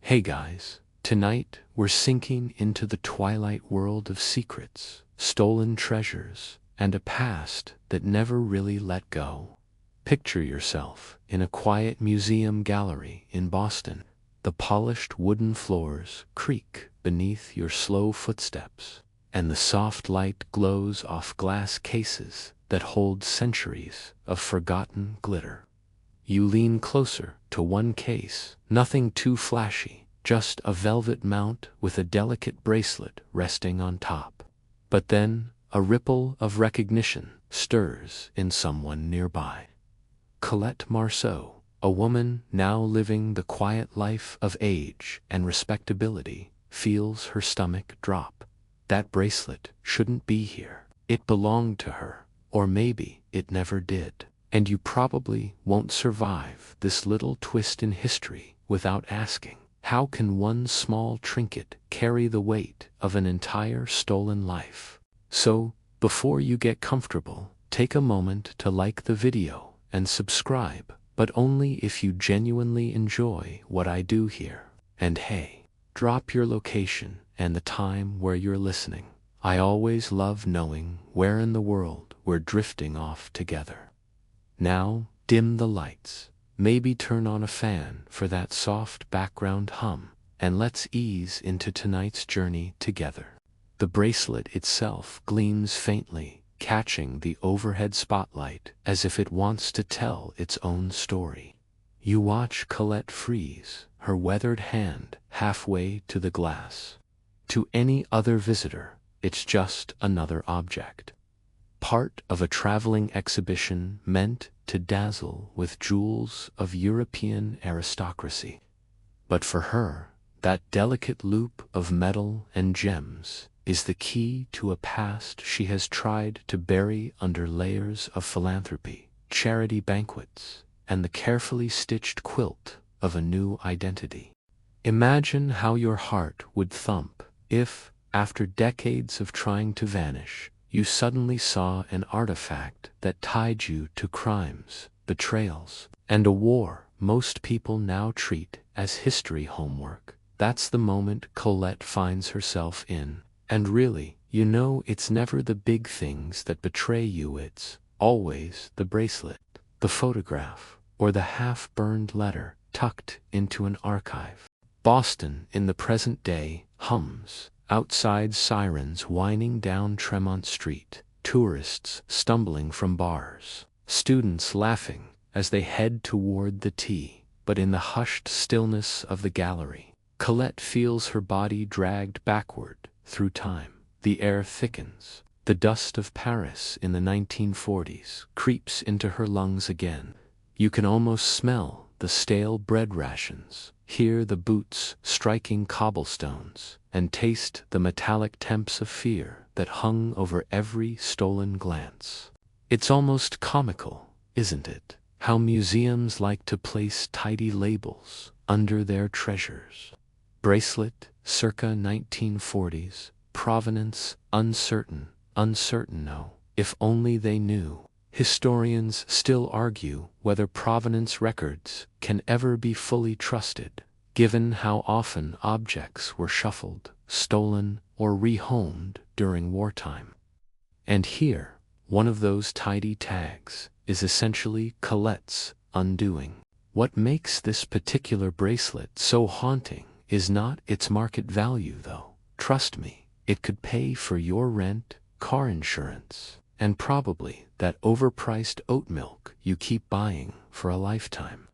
Hey guys, tonight we're sinking into the twilight world of secrets, stolen treasures, and a past that never really let go. Picture yourself in a quiet museum gallery in Boston. The polished wooden floors creak beneath your slow footsteps, and the soft light glows off glass cases that hold centuries of forgotten glitter. You lean closer to one case, nothing too flashy, just a velvet mount with a delicate bracelet resting on top. But then, a ripple of recognition stirs in someone nearby. Colette Marceau, a woman now living the quiet life of age and respectability, feels her stomach drop. That bracelet shouldn't be here. It belonged to her, or maybe it never did. And you probably won't survive this little twist in history without asking, how can one small trinket carry the weight of an entire stolen life? So, before you get comfortable, take a moment to like the video and subscribe, but only if you genuinely enjoy what I do here. And hey, drop your location and the time where you're listening. I always love knowing where in the world we're drifting off together. Now, dim the lights, maybe turn on a fan for that soft background hum, and let's ease into tonight's journey together. The bracelet itself gleams faintly, catching the overhead spotlight as if it wants to tell its own story. You watch Colette freeze, her weathered hand halfway to the glass. To any other visitor, it's just another object. Part of a traveling exhibition meant to dazzle with jewels of European aristocracy. But for her, that delicate loop of metal and gems is the key to a past she has tried to bury under layers of philanthropy, charity banquets, and the carefully stitched quilt of a new identity. Imagine how your heart would thump if, after decades of trying to vanish, you suddenly saw an artifact that tied you to crimes, betrayals, and a war most people now treat as history homework. That's the moment Colette finds herself in. And really, you know it's never the big things that betray you, it's always the bracelet, the photograph, or the half-burned letter tucked into an archive. Boston in the present day hums. Outside sirens whining down Tremont Street, tourists stumbling from bars, students laughing as they head toward the T. But in the hushed stillness of the gallery, Colette feels her body dragged backward through time. The air thickens. The dust of Paris in the 1940s creeps into her lungs again. You can almost smell the stale bread rations, hear the boots striking cobblestones, and taste the metallic temps of fear that hung over every stolen glance. It's almost comical, isn't it, how museums like to place tidy labels under their treasures. Bracelet, circa 1940s, provenance uncertain, no, if only they knew. Historians still argue whether provenance records can ever be fully trusted, given how often objects were shuffled, stolen, or rehomed during wartime. And here, one of those tidy tags is essentially Colette's undoing. What makes this particular bracelet so haunting is not its market value, though. Trust me, it could pay for your rent, car insurance, and probably that overpriced oat milk you keep buying for a lifetime.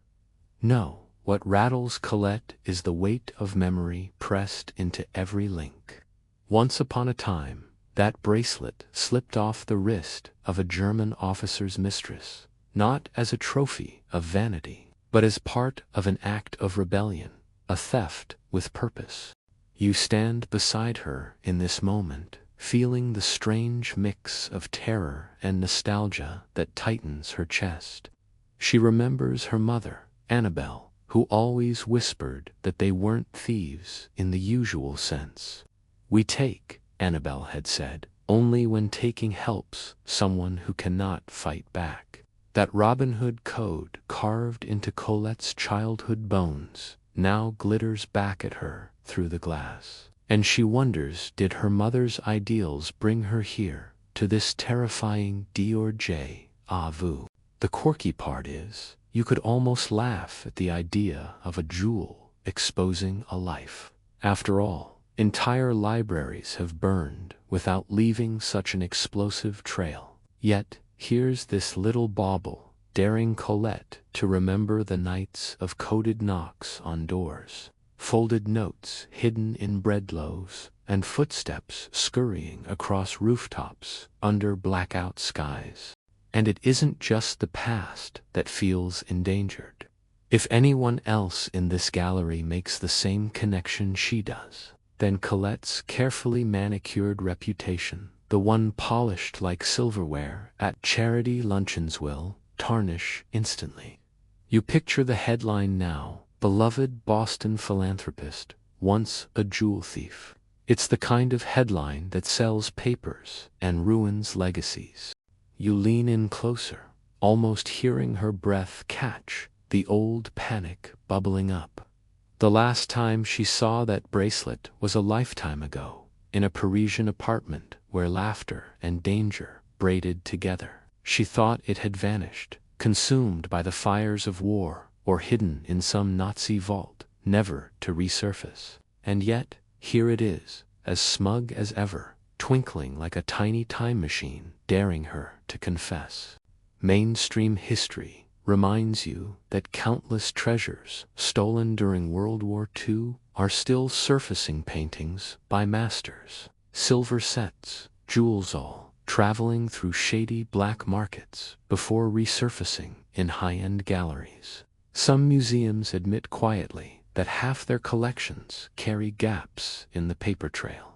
No. What rattles Colette is the weight of memory pressed into every link. Once upon a time, that bracelet slipped off the wrist of a German officer's mistress, not as a trophy of vanity, but as part of an act of rebellion, a theft with purpose. You stand beside her in this moment, feeling the strange mix of terror and nostalgia that tightens her chest. She remembers her mother, Annabelle, who always whispered that they weren't thieves in the usual sense. We take, Annabelle had said, only when taking helps someone who cannot fight back. That Robin Hood code carved into Colette's childhood bones now glitters back at her through the glass. And she wonders, did her mother's ideals bring her here, to this terrifying WWII? The quirky part is, you could almost laugh at the idea of a jewel exposing a life. After all, entire libraries have burned without leaving such an explosive trail. Yet, here's this little bauble, daring Colette to remember the nights of coded knocks on doors, folded notes hidden in bread loaves, and footsteps scurrying across rooftops under blackout skies. And it isn't just the past that feels endangered. If anyone else in this gallery makes the same connection she does, then Colette's carefully manicured reputation, the one polished like silverware at charity luncheons, will tarnish instantly. You picture the headline now: beloved Boston philanthropist, once a jewel thief. It's the kind of headline that sells papers and ruins legacies. You lean in closer, almost hearing her breath catch, the old panic bubbling up. The last time she saw that bracelet was a lifetime ago, in a Parisian apartment where laughter and danger braided together. She thought it had vanished, consumed by the fires of war, or hidden in some Nazi vault, never to resurface. And yet, here it is, as smug as ever, twinkling like a tiny time machine, daring her to confess. Mainstream history reminds you that countless treasures stolen during World War II are still surfacing, paintings by masters, silver sets, jewels, all traveling through shady black markets before resurfacing in high-end galleries. Some museums admit quietly that half their collections carry gaps in the paper trail.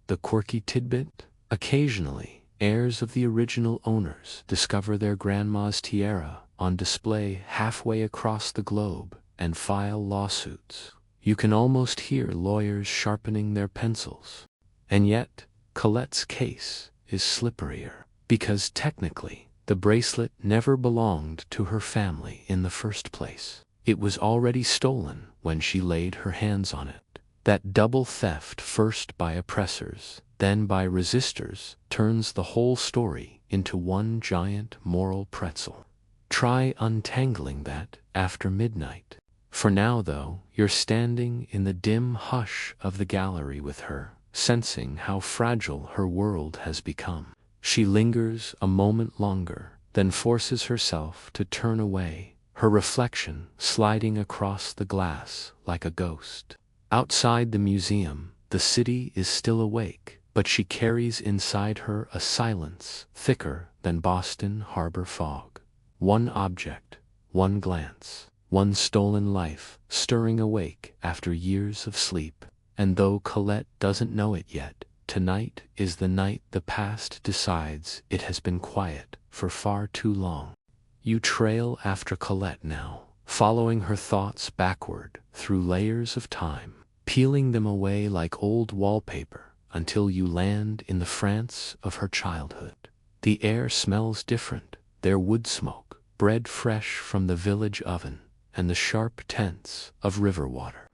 The quirky tidbit? Occasionally, heirs of the original owners discover their grandma's tiara on display halfway across the globe and file lawsuits. You can almost hear lawyers sharpening their pencils. And yet, Colette's case is slipperier, because technically, the bracelet never belonged to her family in the first place. It was already stolen when she laid her hands on it. That double theft, first by oppressors, then by resistors, turns the whole story into one giant moral pretzel. Try untangling that after midnight. For now, though, you're standing in the dim hush of the gallery with her, sensing how fragile her world has become. She lingers a moment longer, then forces herself to turn away, her reflection sliding across the glass like a ghost. Outside the museum, the city is still awake, but she carries inside her a silence thicker than Boston harbor fog. One object, one glance, one stolen life stirring awake after years of sleep. And though Colette doesn't know it yet, tonight is the night the past decides it has been quiet for far too long. You trail after Colette now, following her thoughts backward through layers of time, peeling them away like old wallpaper until you land in the France of her childhood. The air smells different, their wood smoke, bread fresh from the village oven, and the sharp tints of river water.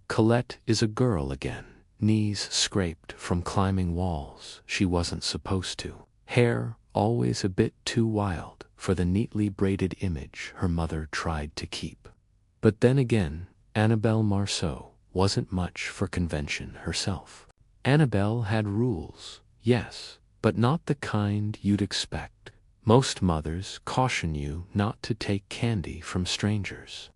Colette is a girl again, knees scraped from climbing walls she wasn't supposed to, hair always a bit too wild for the neatly braided image her mother tried to keep. But then again, Colette Marceau wasn't much for convention herself. Annabelle had rules, yes, but not the kind you'd expect. Most mothers caution you not to take candy from strangers.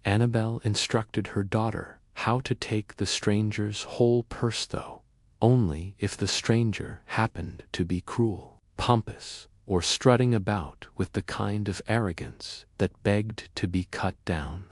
Annabelle instructed her daughter how to take the stranger's whole purse, though, only if the stranger happened to be cruel, pompous, or strutting about with the kind of arrogance that begged to be cut down.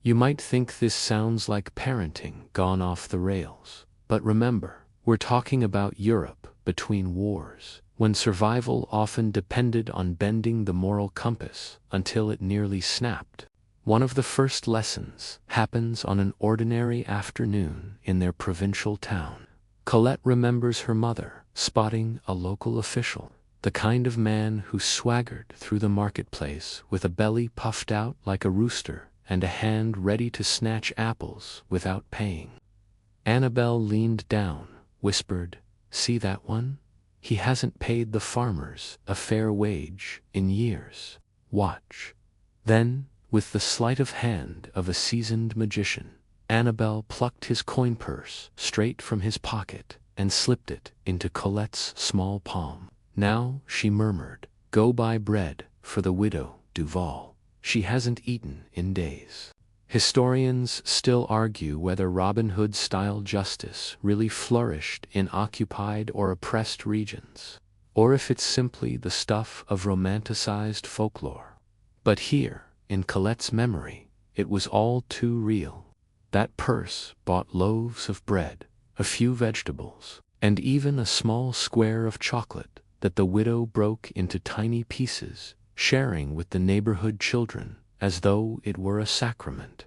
You might think this sounds like parenting gone off the rails, but remember, we're talking about Europe between wars, when survival often depended on bending the moral compass until it nearly snapped. One of the first lessons happens on an ordinary afternoon in their provincial town. Colette remembers her mother spotting a local official, the kind of man who swaggered through the marketplace with a belly puffed out like a rooster and a hand ready to snatch apples without paying. Annabel leaned down, whispered, "See that one? He hasn't paid the farmers a fair wage in years. Watch." Then, with the sleight of hand of a seasoned magician, Annabel plucked his coin purse straight from his pocket and slipped it into Colette's small palm. "Now," she murmured, "go buy bread for the widow Duval. She hasn't eaten in days." Historians still argue whether Robin Hood-style justice really flourished in occupied or oppressed regions, or if it's simply the stuff of romanticized folklore. But here, in Colette's memory, it was all too real. That purse bought loaves of bread, a few vegetables, and even a small square of chocolate that the widow broke into tiny pieces, sharing with the neighborhood children as though it were a sacrament.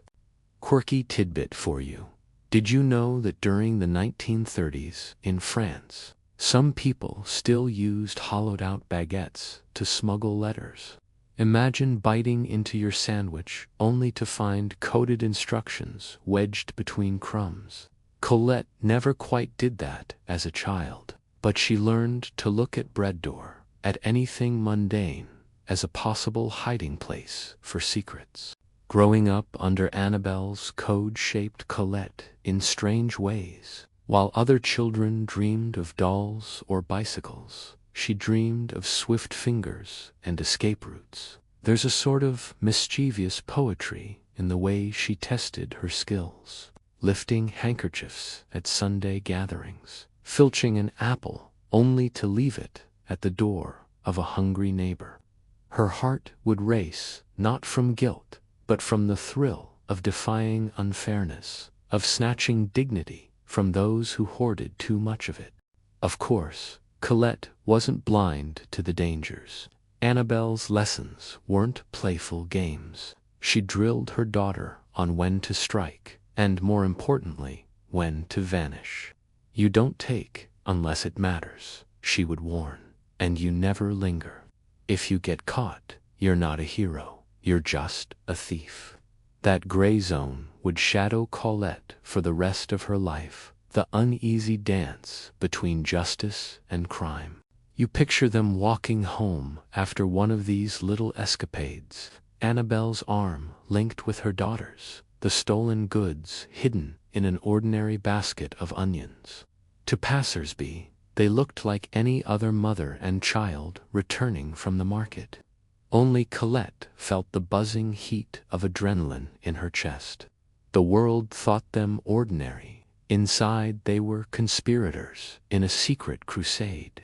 Quirky tidbit for you. Did you know that during the 1930s in France, some people still used hollowed-out baguettes to smuggle letters? Imagine biting into your sandwich only to find coded instructions wedged between crumbs. Colette never quite did that as a child, but she learned to look at bread door, at anything mundane, as a possible hiding place for secrets. Growing up under Annabel's code shaped Colette in strange ways. While other children dreamed of dolls or bicycles, she dreamed of swift fingers and escape routes. There's a sort of mischievous poetry in the way she tested her skills, lifting handkerchiefs at Sunday gatherings, filching an apple only to leave it at the door of a hungry neighbor. Her heart would race, not from guilt, but from the thrill of defying unfairness, of snatching dignity from those who hoarded too much of it. Of course, Colette wasn't blind to the dangers. Annabel's lessons weren't playful games. She drilled her daughter on when to strike, and more importantly, when to vanish. "You don't take unless it matters," she would warn, "and you never linger. If you get caught, you're not a hero. You're just a thief." That gray zone would shadow Colette for the rest of her life, the uneasy dance between justice and crime. You picture them walking home after one of these little escapades, Annabel's arm linked with her daughter's, the stolen goods hidden in an ordinary basket of onions. To passers-by, they looked like any other mother and child returning from the market. Only Colette felt the buzzing heat of adrenaline in her chest. The world thought them ordinary. Inside they were conspirators in a secret crusade.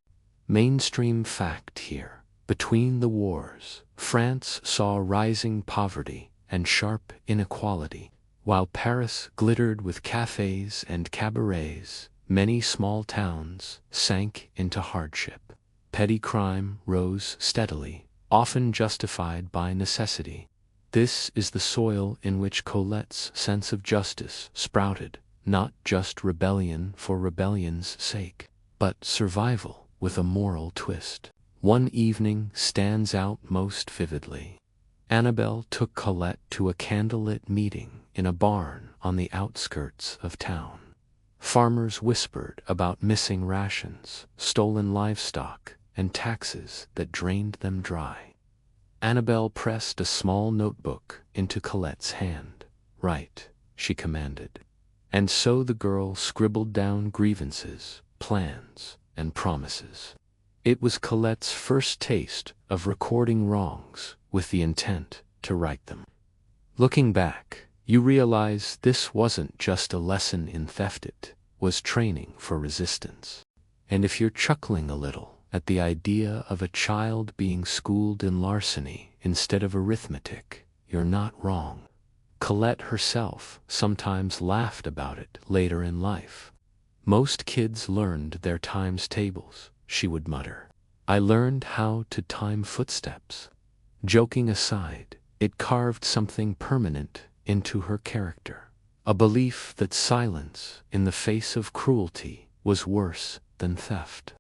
Mainstream fact here. Between the wars, France saw rising poverty and sharp inequality. While Paris glittered with cafes and cabarets, many small towns sank into hardship. Petty crime rose steadily, often justified by necessity. This is the soil in which Colette's sense of justice sprouted, not just rebellion for rebellion's sake, but survival with a moral twist. One evening stands out most vividly. Annabel took Colette to a candlelit meeting in a barn on the outskirts of town. Farmers whispered about missing rations, stolen livestock, and taxes that drained them dry. Annabel pressed a small notebook into Colette's hand. "Write," she commanded. And so the girl scribbled down grievances, plans, and promises. It was Colette's first taste of recording wrongs with the intent to right them. Looking back, you realize this wasn't just a lesson in theft, it was training for resistance. And if you're chuckling a little at the idea of a child being schooled in larceny instead of arithmetic, you're not wrong. Colette herself sometimes laughed about it later in life. "Most kids learned their times tables," she would mutter. "I learned how to time footsteps." Joking aside, it carved something permanent into her character, a belief that silence in the face of cruelty was worse than theft.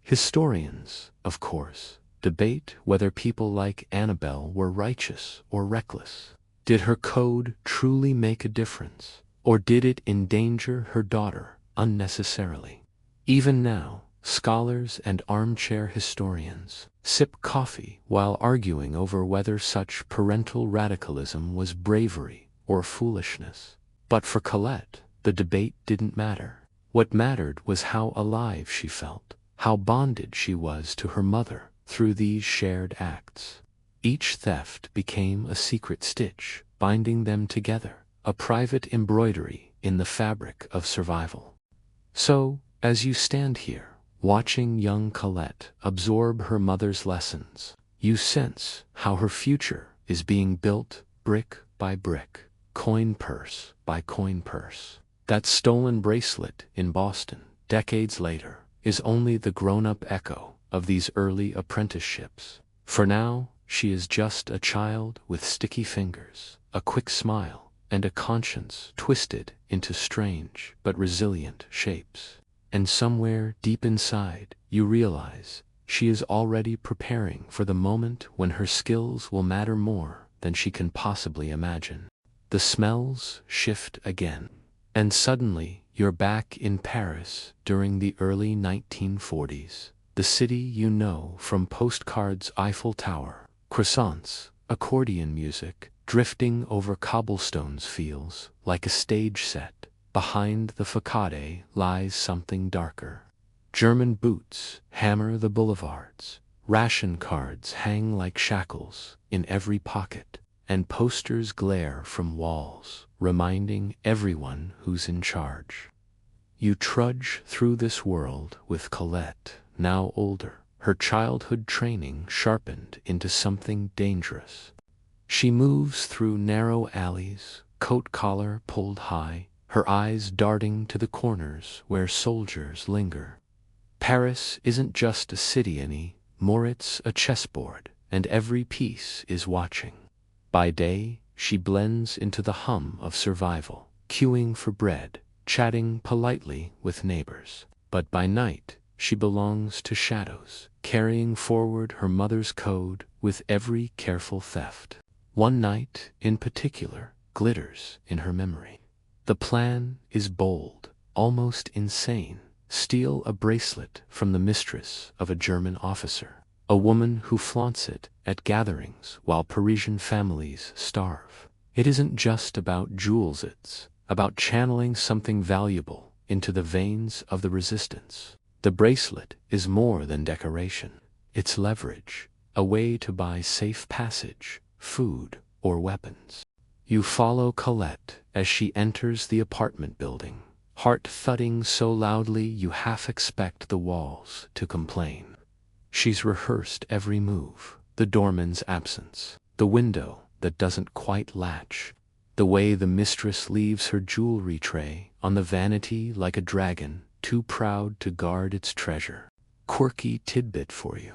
Historians, of course, debate whether people like Annabel were righteous or reckless. Did her code truly make a difference, or did it endanger her daughter unnecessarily? Even now, scholars and armchair historians sip coffee while arguing over whether such parental radicalism was bravery or foolishness. But for Colette, the debate didn't matter. What mattered was how alive she felt, how bonded she was to her mother through these shared acts. Each theft became a secret stitch, binding them together, a private embroidery in the fabric of survival. So, as you stand here, watching young Colette absorb her mother's lessons, you sense how her future is being built brick by brick, coin purse by coin purse. That stolen bracelet in Boston, decades later, is only the grown-up echo of these early apprenticeships. For now, she is just a child with sticky fingers, a quick smile, and a conscience twisted into strange but resilient shapes. And somewhere deep inside, you realize she is already preparing for the moment when her skills will matter more than she can possibly imagine. The smells shift again, and suddenly you're back in Paris during the early 1940s, the city you know from postcards: Eiffel Tower, croissants, accordion music, drifting over cobblestones feels like a stage set. Behind the facade lies something darker. German boots hammer the boulevards, ration cards hang like shackles in every pocket, and posters glare from walls, reminding everyone who's in charge. You trudge through this world with Colette, now older, her childhood training sharpened into something dangerous. She moves through narrow alleys, coat collar pulled high, her eyes darting to the corners where soldiers linger. Paris isn't just a city anymore, it's a chessboard, and every piece is watching. By day, she blends into the hum of survival, queuing for bread, chatting politely with neighbors. But by night, she belongs to shadows, carrying forward her mother's code with every careful theft. One night, in particular, glitters in her memory. The plan is bold, almost insane. Steal a bracelet from the mistress of a German officer, a woman who flaunts it at gatherings while Parisian families starve. It isn't just about jewels, it's about channeling something valuable into the veins of the resistance. The bracelet is more than decoration. It's leverage, a way to buy safe passage, food, or weapons. You follow Colette as she enters the apartment building, heart thudding so loudly you half expect the walls to complain. She's rehearsed every move, the doorman's absence, the window that doesn't quite latch, the way the mistress leaves her jewelry tray on the vanity like a dragon, too proud to guard its treasure. Quirky tidbit for you.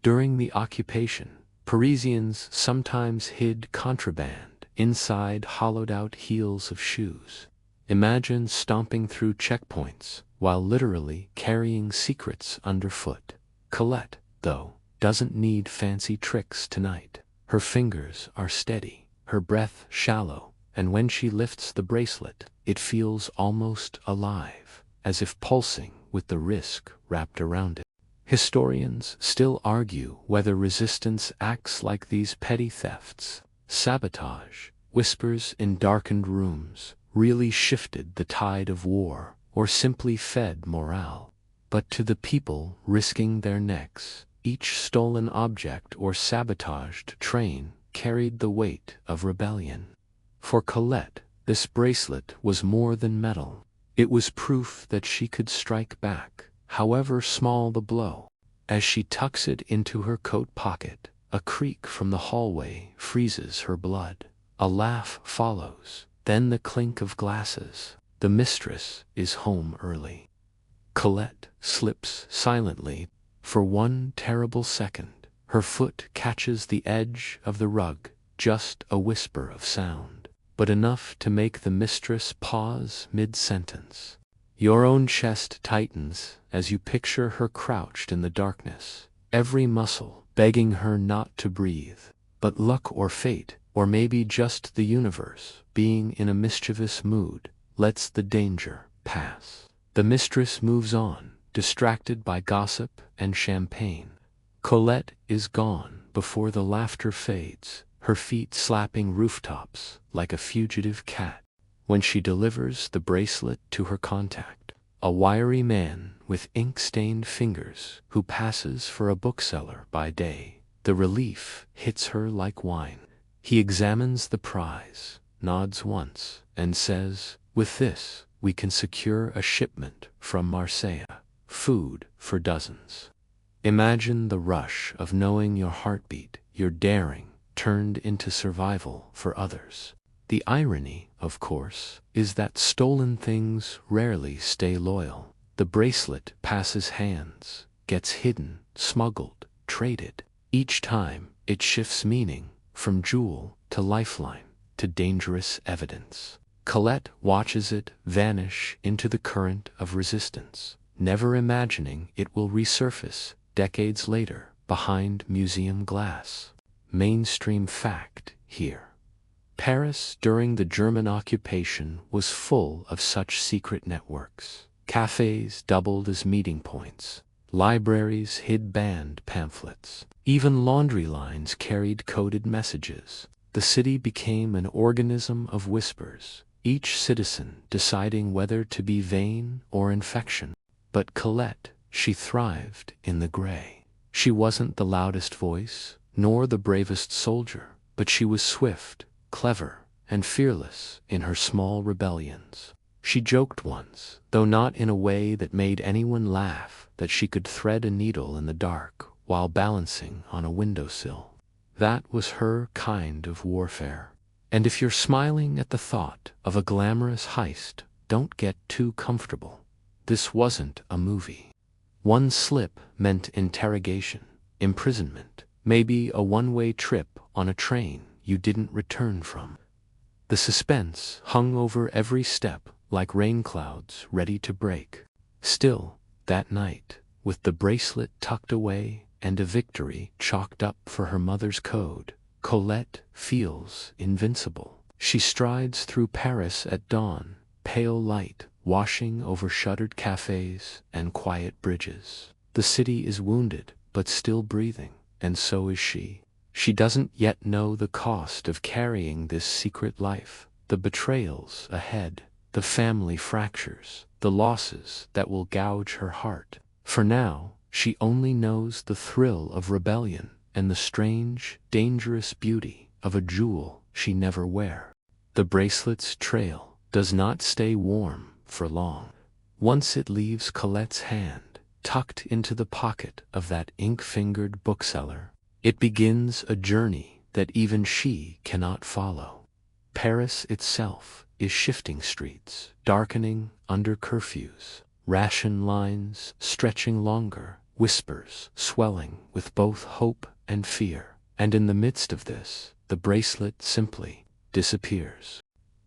During the occupation, Parisians sometimes hid contraband inside hollowed-out heels of shoes. Imagine stomping through checkpoints while literally carrying secrets underfoot. Colette, though, doesn't need fancy tricks tonight. Her fingers are steady, her breath shallow, and when she lifts the bracelet, it feels almost alive, as if pulsing with the risk wrapped around it. Historians still argue whether resistance acts like these petty thefts. Sabotage, whispers in darkened rooms, really shifted the tide of war, or simply fed morale. But to the people risking their necks, each stolen object or sabotaged train carried the weight of rebellion. For Colette, this bracelet was more than metal. It was proof that she could strike back, however small the blow. As she tucks it into her coat pocket, a creak from the hallway freezes her blood. A laugh follows, then the clink of glasses. The mistress is home early. Colette slips silently. For one terrible second, her foot catches the edge of the rug, just a whisper of sound, but enough to make the mistress pause mid-sentence. Your own chest tightens as you picture her crouched in the darkness, every muscle begging her not to breathe. But luck or fate or maybe just the universe, being in a mischievous mood, lets the danger pass. The mistress moves on, distracted by gossip and champagne. Colette is gone before the laughter fades, her feet slapping rooftops like a fugitive cat. When she delivers the bracelet to her contact, a wiry man with ink-stained fingers who passes for a bookseller by day, the relief hits her like wine. He examines the prize, nods once, and says, "With this, we can secure a shipment from Marseille, food for dozens." Imagine the rush of knowing your heartbeat, your daring, turned into survival for others. The irony, of course, is that stolen things rarely stay loyal. The bracelet passes hands, gets hidden, smuggled, traded. Each time, it shifts meaning, from jewel to lifeline to dangerous evidence. Colette watches it vanish into the current of resistance, never imagining it will resurface decades later behind museum glass. Mainstream fact here. Paris during the German occupation was full of such secret networks. Cafes doubled as meeting points. Libraries hid banned pamphlets. Even laundry lines carried coded messages. The city became an organism of whispers, each citizen deciding whether to be vain or infection. But Colette, she thrived in the gray. She wasn't the loudest voice, nor the bravest soldier, but she was swift, clever, and fearless in her small rebellions. She joked once, though not in a way that made anyone laugh, that she could thread a needle in the dark while balancing on a windowsill. That was her kind of warfare. And if you're smiling at the thought of a glamorous heist, don't get too comfortable. This wasn't a movie. One slip meant interrogation, imprisonment, maybe a one-way trip on a train you didn't return from. The suspense hung over every step like rain clouds ready to break. Still, that night, with the bracelet tucked away and a victory chalked up for her mother's code, Colette feels invincible. She strides through Paris at dawn, pale light washing over shuttered cafes and quiet bridges. The city is wounded, but still breathing, and so is she. She doesn't yet know the cost of carrying this secret life, the betrayals ahead, the family fractures, the losses that will gouge her heart. For now, she only knows the thrill of rebellion and the strange, dangerous beauty of a jewel she never wear. The bracelet's trail does not stay warm for long. Once it leaves Colette's hand, tucked into the pocket of that ink-fingered bookseller, it begins a journey that even she cannot follow. Paris itself is shifting streets, darkening under curfews, ration lines stretching longer, whispers swelling with both hope and fear. And in the midst of this, the bracelet simply disappears.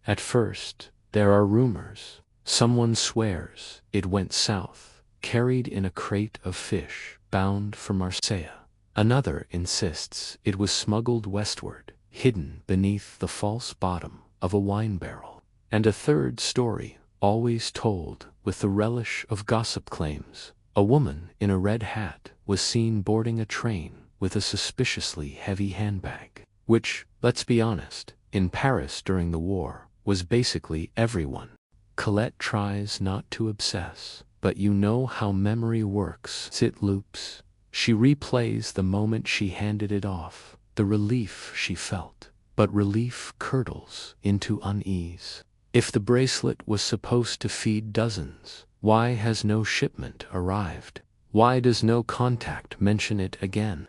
At first, there are rumors. Someone swears it went south, carried in a crate of fish, bound for Marseille. Another insists it was smuggled westward, hidden beneath the false bottom of a wine barrel. And a third story, always told with the relish of gossip, claims a woman in a red hat was seen boarding a train with a suspiciously heavy handbag, which, let's be honest, in Paris during the war, was basically everyone. Colette tries not to obsess, but you know how memory works. It loops. She replays the moment she handed it off, the relief she felt, but relief curdles into unease. If the bracelet was supposed to feed dozens, why has no shipment arrived? Why does no contact mention it again?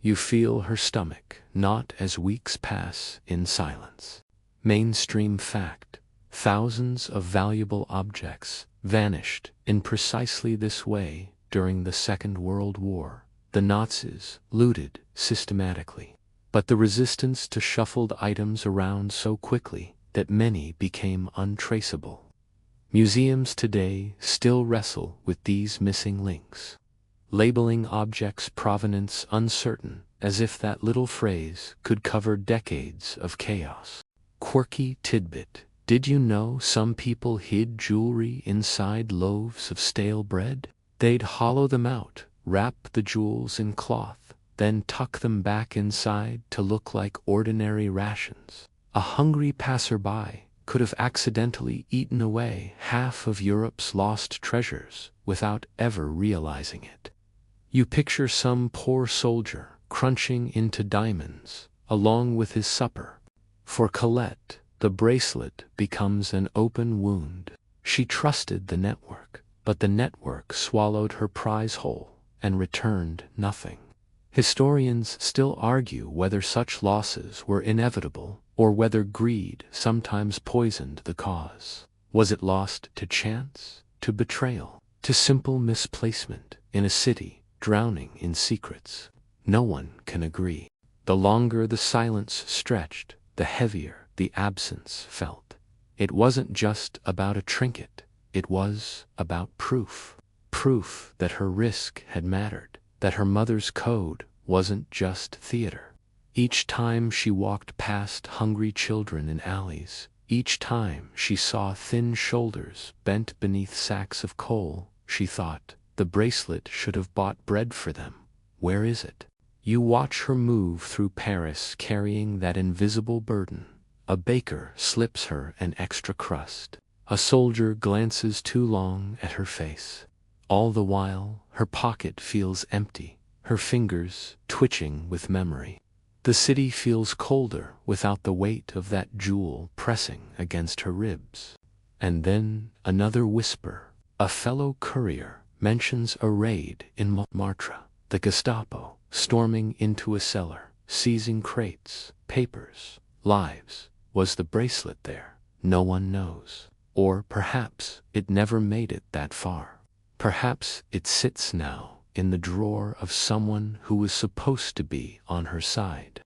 You feel her stomach knot as weeks pass in silence. Mainstream fact. Thousands of valuable objects vanished in precisely this way during the Second World War. The Nazis looted systematically, but the resistance to shuffled items around so quickly that many became untraceable. Museums today still wrestle with these missing links. labeling objects' provenance uncertain, as if that little phrase could cover decades of chaos. Quirky tidbit: did you know some people hid jewelry inside loaves of stale bread? They'd hollow them out, wrap the jewels in cloth, then tuck them back inside to look like ordinary rations. A hungry passerby could have accidentally eaten away half of Europe's lost treasures without ever realizing it. You picture some poor soldier crunching into diamonds along with his supper. For Colette, the bracelet becomes an open wound. She trusted the network, but the network swallowed her prize whole and returned nothing. Historians still argue whether such losses were inevitable or whether greed sometimes poisoned the cause. Was it lost to chance, to betrayal, to simple misplacement in a city drowning in secrets? No one can agree. The longer the silence stretched, the heavier the absence felt. It wasn't just about a trinket, it was about proof. Proof that her risk had mattered, that her mother's code wasn't just theater. Each time she walked past hungry children in alleys, each time she saw thin shoulders bent beneath sacks of coal, she thought, the bracelet should have bought bread for them. Where is it? You watch her move through Paris carrying that invisible burden. A baker slips her an extra crust. A soldier glances too long at her face. All the while, her pocket feels empty, her fingers twitching with memory. The city feels colder without the weight of that jewel pressing against her ribs. And then another whisper. A fellow courier mentions a raid in Montmartre. The Gestapo storming into a cellar, seizing crates, papers, lives. Was the bracelet there? No one knows. Or perhaps it never made it that far. Perhaps it sits now in the drawer of someone who was supposed to be on her side.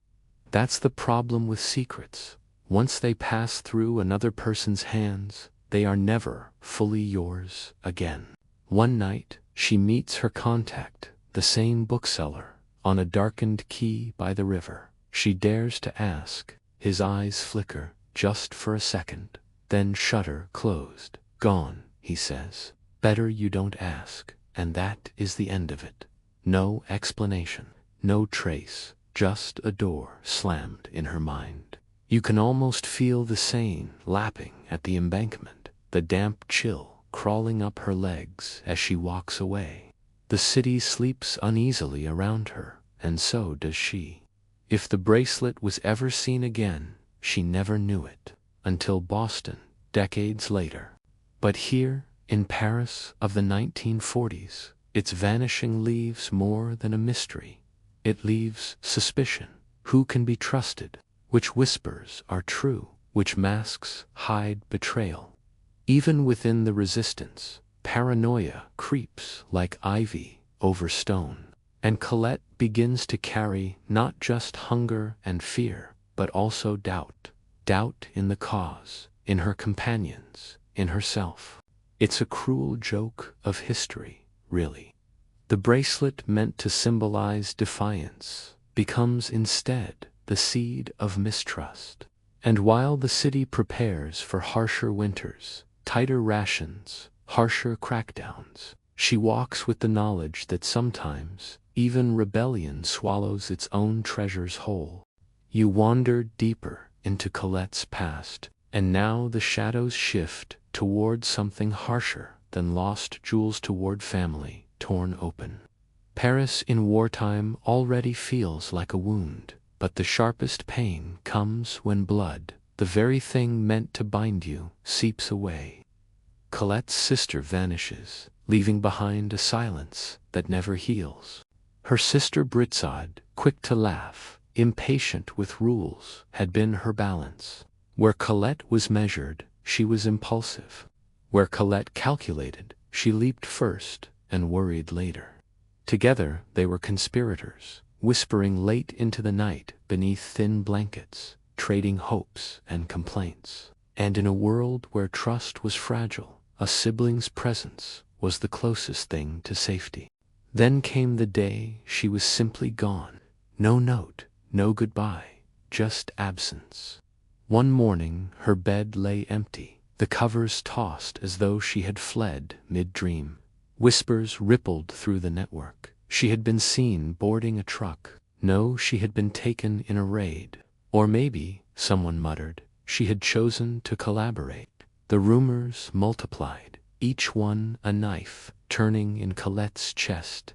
That's the problem with secrets. Once they pass through another person's hands, they are never fully yours again. One night, she meets her contact, the same bookseller, on a darkened quay by the river. She dares to ask. His eyes flicker, just for a second, then shutter closed. Gone, he says. Better you don't ask, and that is the end of it. No explanation, no trace, just a door slammed in her mind. You can almost feel the Seine lapping at the embankment, the damp chill crawling up her legs as she walks away. The city sleeps uneasily around her, and so does she. If the bracelet was ever seen again, she never knew it, until Boston, decades later. But here, in Paris of the 1940s, its vanishing leaves more than a mystery. It leaves suspicion. Who can be trusted? Which whispers are true? Which masks hide betrayal? Even within the resistance, paranoia creeps like ivy over stone. And Colette begins to carry not just hunger and fear, but also doubt. Doubt in the cause, in her companions, in herself. It's a cruel joke of history, really. The bracelet meant to symbolize defiance becomes instead the seed of mistrust. And while the city prepares for harsher winters, tighter rations, harsher crackdowns, she walks with the knowledge that sometimes even rebellion swallows its own treasures whole. You wander deeper into Colette's past, and now the shadows shift toward something harsher than lost jewels, toward family torn open. Paris in wartime already feels like a wound, but the sharpest pain comes when blood, the very thing meant to bind you, seeps away. Colette's sister vanishes, leaving behind a silence that never heals. Her sister Britsade, quick to laugh, impatient with rules, had been her balance. Where Colette was measured, she was impulsive. Where Colette calculated, she leaped first and worried later. Together they were conspirators, whispering late into the night beneath thin blankets, trading hopes and complaints. And in a world where trust was fragile, a sibling's presence was the closest thing to safety. Then came the day she was simply gone. No note, no goodbye, just absence. One morning her bed lay empty, the covers tossed as though she had fled mid-dream. Whispers rippled through the network. She had been seen boarding a truck. No, she had been taken in a raid. Or maybe, someone muttered, she had chosen to collaborate. The rumors multiplied, each one a knife turning in Colette's chest.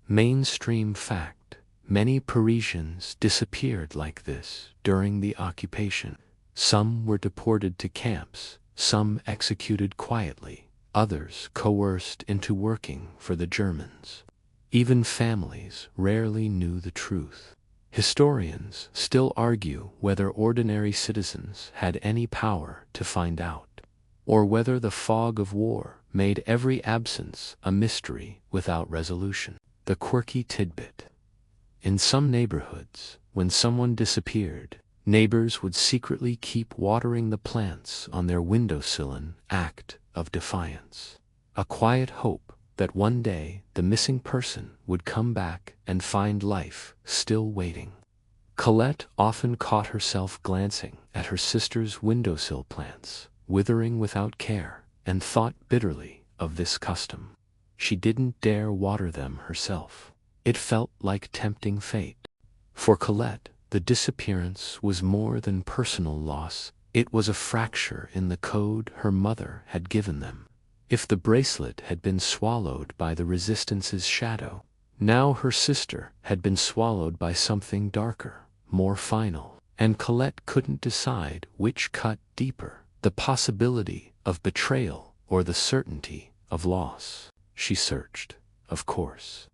Mainstream fact: many Parisians disappeared like this during the occupation. Some were deported to camps, some executed quietly, others coerced into working for the Germans. Even families rarely knew the truth. Historians still argue whether ordinary citizens had any power to find out, or whether the fog of war made every absence a mystery without resolution. The quirky tidbit: in some neighborhoods, when someone disappeared, neighbors would secretly keep watering the plants on their windowsill, an act of defiance. A quiet hope that one day the missing person would come back and find life still waiting. Colette often caught herself glancing at her sister's windowsill plants, withering without care, and thought bitterly of this custom. She didn't dare water them herself. It felt like tempting fate. For Colette, the disappearance was more than personal loss, it was a fracture in the code her mother had given them. If the bracelet had been swallowed by the Resistance's shadow, now her sister had been swallowed by something darker, more final, and Colette couldn't decide which cut deeper, the possibility of betrayal or the certainty of loss. She searched, of course.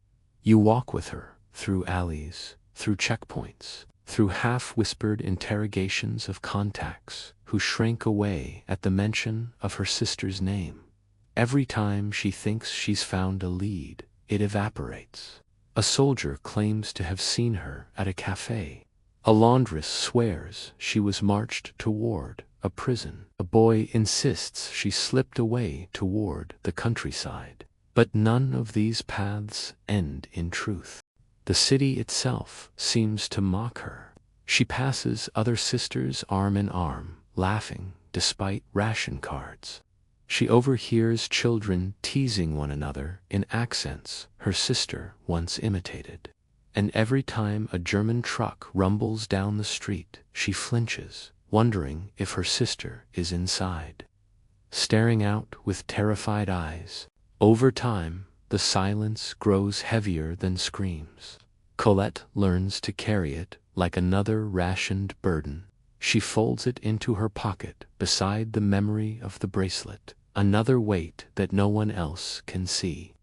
You walk with her, through alleys, through checkpoints, through half-whispered interrogations of contacts who shrank away at the mention of her sister's name. Every time she thinks she's found a lead, it evaporates. A soldier claims to have seen her at a cafe. A laundress swears she was marched toward a prison. A boy insists she slipped away toward the countryside. But none of these paths end in truth. The city itself seems to mock her. She passes other sisters arm in arm, laughing despite ration cards. She overhears children teasing one another in accents her sister once imitated. And every time a German truck rumbles down the street, she flinches, wondering if her sister is inside. Staring out with terrified eyes, over time, the silence grows heavier than screams. Colette learns to carry it like another rationed burden. She folds it into her pocket beside the memory of the bracelet, another weight that no one else can see.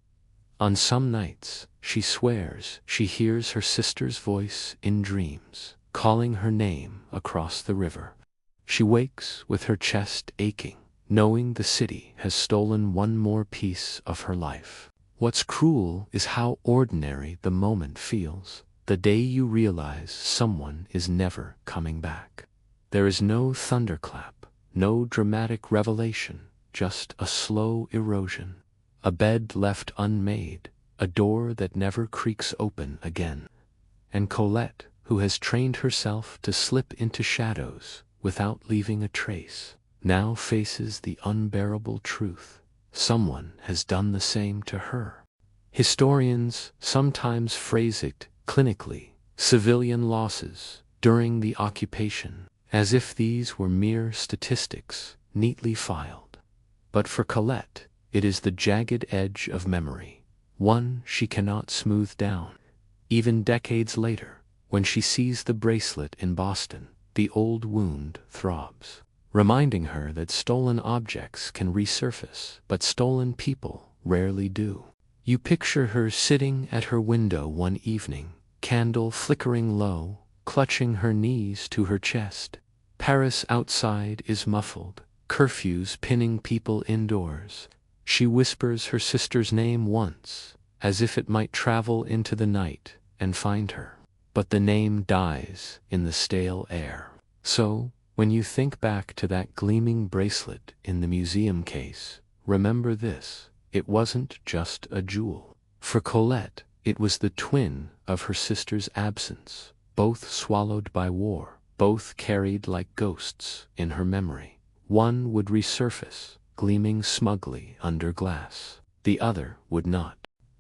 On some nights, she swears she hears her sister's voice in dreams, calling her name across the river. She wakes with her chest aching, knowing the city has stolen one more piece of her life. What's cruel is how ordinary the moment feels, the day you realize someone is never coming back. There is no thunderclap, no dramatic revelation, just a slow erosion. A bed left unmade, a door that never creaks open again. And Colette, who has trained herself to slip into shadows without leaving a trace, now faces the unbearable truth: someone has done the same to her. Historians sometimes phrase it clinically: civilian losses during the occupation, as if these were mere statistics neatly filed. But for Colette, it is the jagged edge of memory, one she cannot smooth down. Even decades later, when she sees the bracelet in Boston, the old wound throbs, reminding her that stolen objects can resurface, but stolen people rarely do. You picture her sitting at her window one evening, candle flickering low, clutching her knees to her chest. Paris outside is muffled, curfews pinning people indoors. She whispers her sister's name once, as if it might travel into the night and find her. But the name dies in the stale air. So, when you think back to that gleaming bracelet in the museum case, remember this: it wasn't just a jewel. For Colette, it was the twin of her sister's absence, both swallowed by war, both carried like ghosts in her memory. One would resurface, gleaming smugly under glass. The other would not.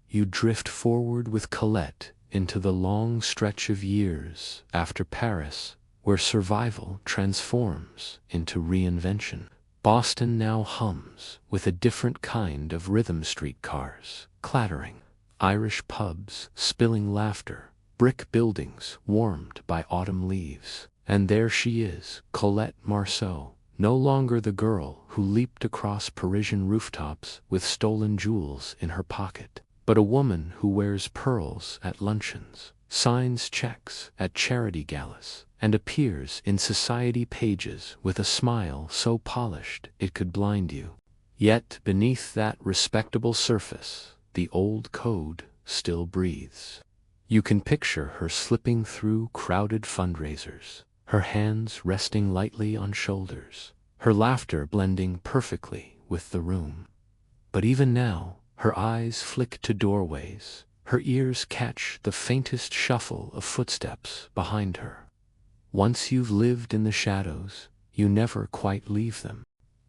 You drift forward with Colette into the long stretch of years after Paris, where survival transforms into reinvention. Boston now hums with a different kind of rhythm, streetcars clattering, Irish pubs spilling laughter, brick buildings warmed by autumn leaves. And there she is, Colette Marceau, no longer the girl who leaped across Parisian rooftops with stolen jewels in her pocket, but a woman who wears pearls at luncheons, signs checks at charity galas, and appears in society pages with a smile so polished it could blind you. Yet beneath that respectable surface, the old code still breathes. You can picture her slipping through crowded fundraisers, her hands resting lightly on shoulders, her laughter blending perfectly with the room. But even now, her eyes flick to doorways, her ears catch the faintest shuffle of footsteps behind her. Once you've lived in the shadows, you never quite leave them.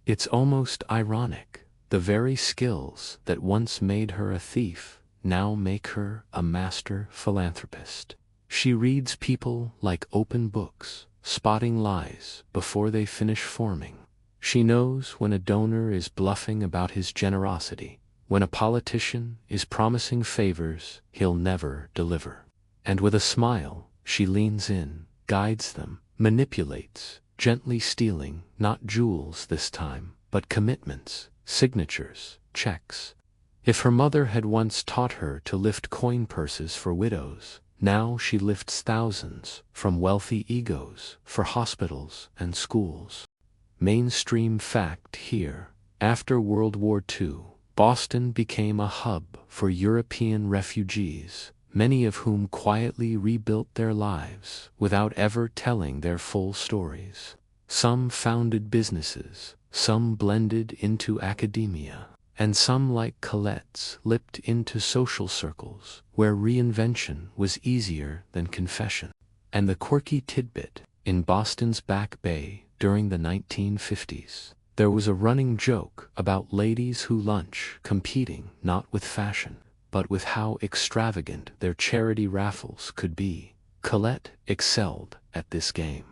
It's almost ironic. The very skills that once made her a thief now make her a master philanthropist. She reads people like open books, spotting lies before they finish forming. She knows when a donor is bluffing about his generosity, when a politician is promising favors he'll never deliver. And with a smile, she leans in, guides them, manipulates, gently stealing not jewels this time, but commitments, signatures, checks. If her mother had once taught her to lift coin purses for widows, now she lifts thousands from wealthy egos for hospitals and schools. Mainstream fact here. After World War II, Boston became a hub for European refugees, many of whom quietly rebuilt their lives without ever telling their full stories. Some founded businesses, some blended into academia, and some, like Colette's, slipped into social circles where reinvention was easier than confession. And the quirky tidbit: in Boston's Back Bay during the 1950s, there was a running joke about ladies who lunch competing not with fashion, but with how extravagant their charity raffles could be. Colette excelled at this game.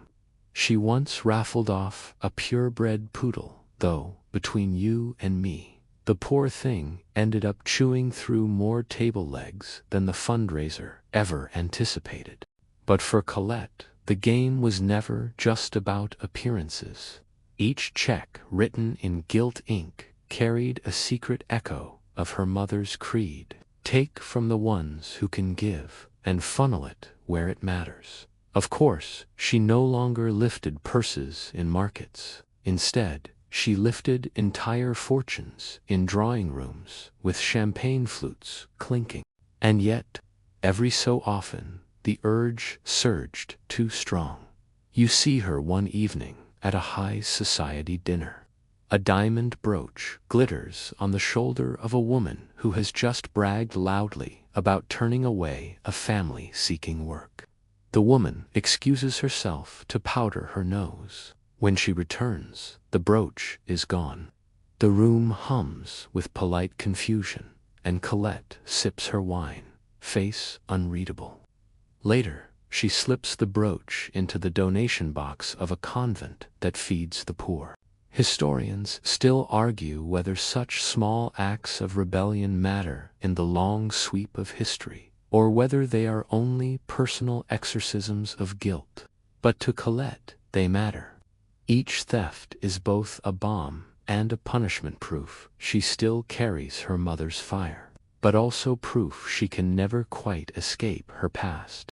She once raffled off a purebred poodle, though, between you and me, the poor thing ended up chewing through more table legs than the fundraiser ever anticipated. But for Colette, the game was never just about appearances. Each check, written in gilt ink, carried a secret echo of her mother's creed: take from the ones who can give, and funnel it where it matters. Of course, she no longer lifted purses in markets. Instead, she lifted entire fortunes in drawing rooms with champagne flutes clinking. And yet, every so often, the urge surged too strong. You see her one evening at a high society dinner. A diamond brooch glitters on the shoulder of a woman who has just bragged loudly about turning away a family seeking work. The woman excuses herself to powder her nose. When she returns, the brooch is gone. The room hums with polite confusion, and Colette sips her wine, face unreadable. Later, she slips the brooch into the donation box of a convent that feeds the poor. Historians still argue whether such small acts of rebellion matter in the long sweep of history, or whether they are only personal exorcisms of guilt. But to Colette, they matter. Each theft is both a balm and a punishment, proof she still carries her mother's fire, but also proof she can never quite escape her past.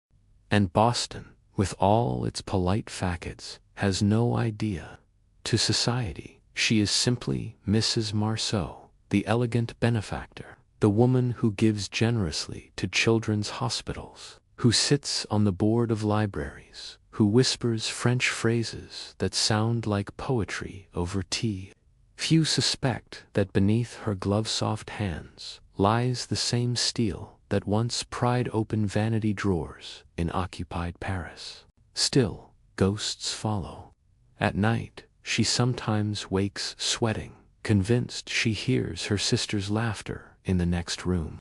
And Boston, with all its polite facades, has no idea. To society, she is simply Mrs. Marceau, the elegant benefactor, the woman who gives generously to children's hospitals, who sits on the board of libraries, who whispers French phrases that sound like poetry over tea. Few suspect that beneath her glove-soft hands lies the same steel that once pried open vanity drawers in occupied Paris. Still, ghosts follow. At night, she sometimes wakes sweating, convinced she hears her sister's laughter in the next room.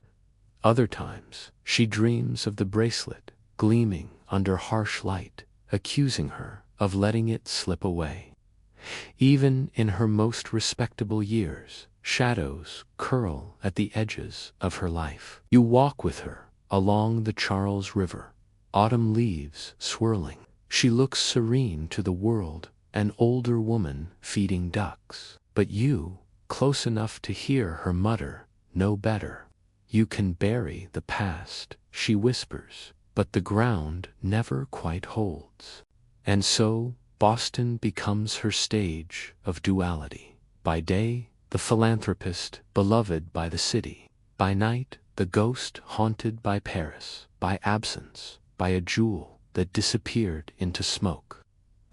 Other times, she dreams of the bracelet gleaming under harsh light, accusing her of letting it slip away. Even in her most respectable years, shadows curl at the edges of her life. You walk with her along the Charles River, autumn leaves swirling. She looks serene to the world, an older woman feeding ducks. But you, close enough to hear her mutter, know better. You can bury the past, she whispers, but the ground never quite holds. And so, Boston becomes her stage of duality. By day, the philanthropist beloved by the city. By night, the ghost haunted by Paris, by absence, by a jewel that disappeared into smoke.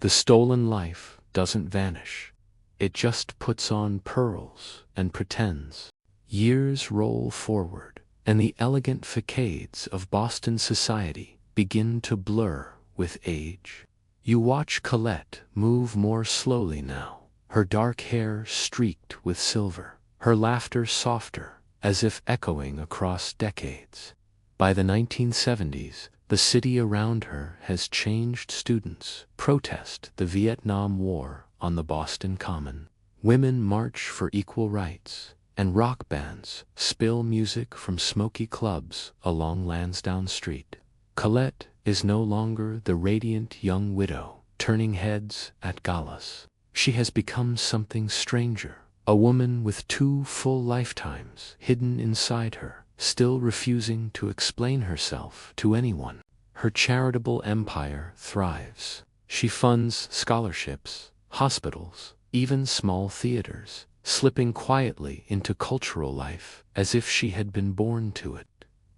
The stolen life doesn't vanish. It just puts on pearls and pretends. Years roll forward, and the elegant facades of Boston society begin to blur with age. You watch Colette move more slowly now, her dark hair streaked with silver, her laughter softer, as if echoing across decades. By the 1970s, the city around her has changed. Students protest the Vietnam War on the Boston Common. Women march for equal rights, and rock bands spill music from smoky clubs along Lansdowne Street. Colette is no longer the radiant young widow turning heads at galas. She has become something stranger, a woman with 2 full lifetimes hidden inside her, still refusing to explain herself to anyone. Her charitable empire thrives. She funds scholarships, hospitals, even small theaters, slipping quietly into cultural life as if she had been born to it.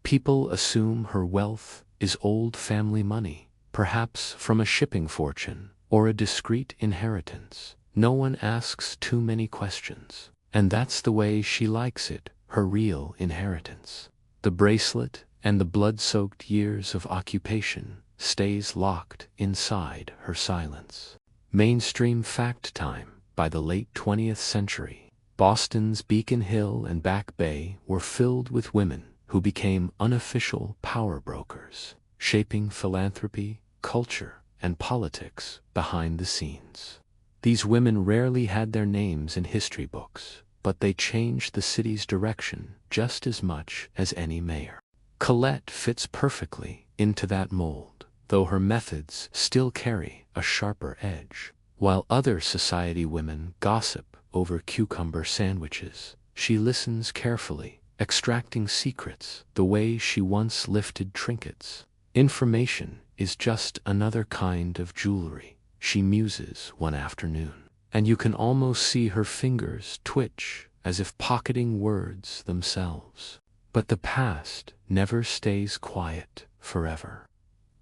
People assume her wealth is old family money, perhaps from a shipping fortune or a discreet inheritance. No one asks too many questions, and that's the way she likes it, her real inheritance. The bracelet and the blood-soaked years of occupation stays locked inside her silence. Mainstream fact time. By the late 20th century, Boston's Beacon Hill and Back Bay were filled with women who became unofficial power brokers, shaping philanthropy, culture, and politics behind the scenes. These women rarely had their names in history books, but they changed the city's direction just as much as any mayor. Colette fits perfectly into that mold, though her methods still carry a sharper edge. While other society women gossip over cucumber sandwiches, she listens carefully, extracting secrets the way she once lifted trinkets. Information is just another kind of jewelry, she muses one afternoon, and you can almost see her fingers twitch as if pocketing words themselves. But the past never stays quiet forever.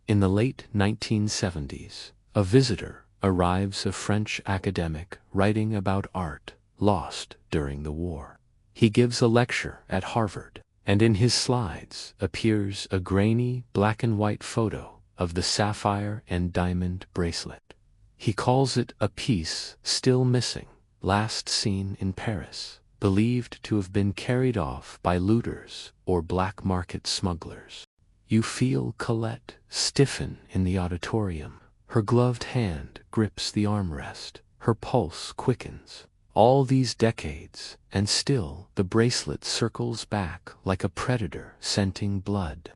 In the late 1970s, a visitor arrives, a French academic writing about art lost during the war. He gives a lecture at Harvard, and in his slides appears a grainy black-and-white photo of the sapphire-and-diamond bracelet. He calls it a piece still missing, last seen in Paris, believed to have been carried off by looters or black market smugglers. You feel Colette stiffen in the auditorium. Her gloved hand grips the armrest, her pulse quickens. All these decades, and still the bracelet circles back like a predator scenting blood.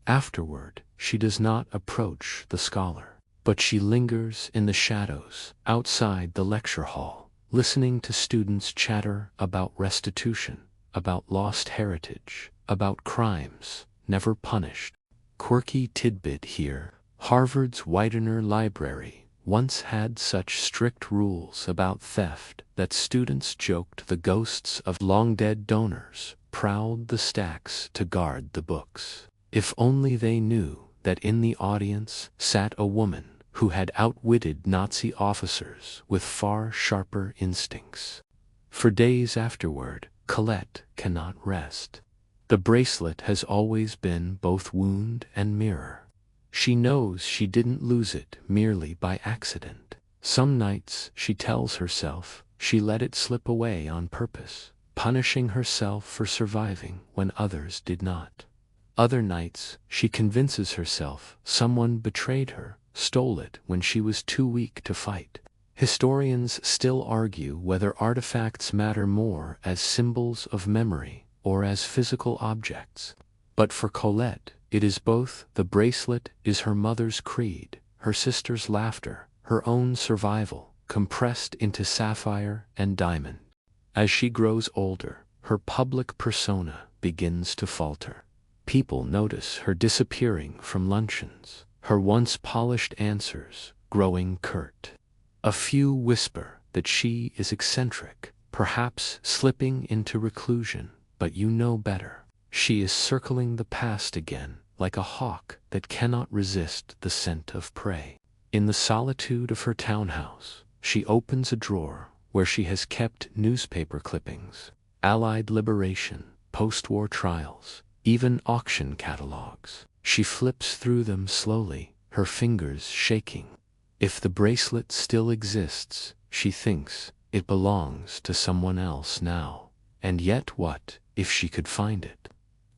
Afterward, she does not approach the scholar, but she lingers in the shadows outside the lecture hall, listening to students chatter about restitution, about lost heritage, about crimes never punished. Quirky tidbit here: Harvard's Widener Library once had such strict rules about theft that students joked the ghosts of long-dead donors prowled the stacks to guard the books. If only they knew that in the audience sat a woman who had outwitted Nazi officers with far sharper instincts. For days afterward, Colette cannot rest. The bracelet has always been both wound and mirror. She knows she didn't lose it merely by accident. Some nights, she tells herself, she let it slip away on purpose, punishing herself for surviving when others did not. Other nights, she convinces herself someone betrayed her, stole it when she was too weak to fight. Historians still argue whether artifacts matter more as symbols of memory or as physical objects. But for Colette, it is both. The bracelet is her mother's creed, her sister's laughter, her own survival, compressed into sapphire and diamond. As she grows older, her public persona begins to falter. People notice her disappearing from luncheons, her once polished answers growing curt. A few whisper that she is eccentric, perhaps slipping into reclusion, but you know better. She is circling the past again, like a hawk that cannot resist the scent of prey. In the solitude of her townhouse, she opens a drawer where she has kept newspaper clippings, Allied liberation, post-war trials, even auction catalogs. She flips through them slowly, her fingers shaking. If the bracelet still exists, she thinks, it belongs to someone else now. And yet what if she could find it?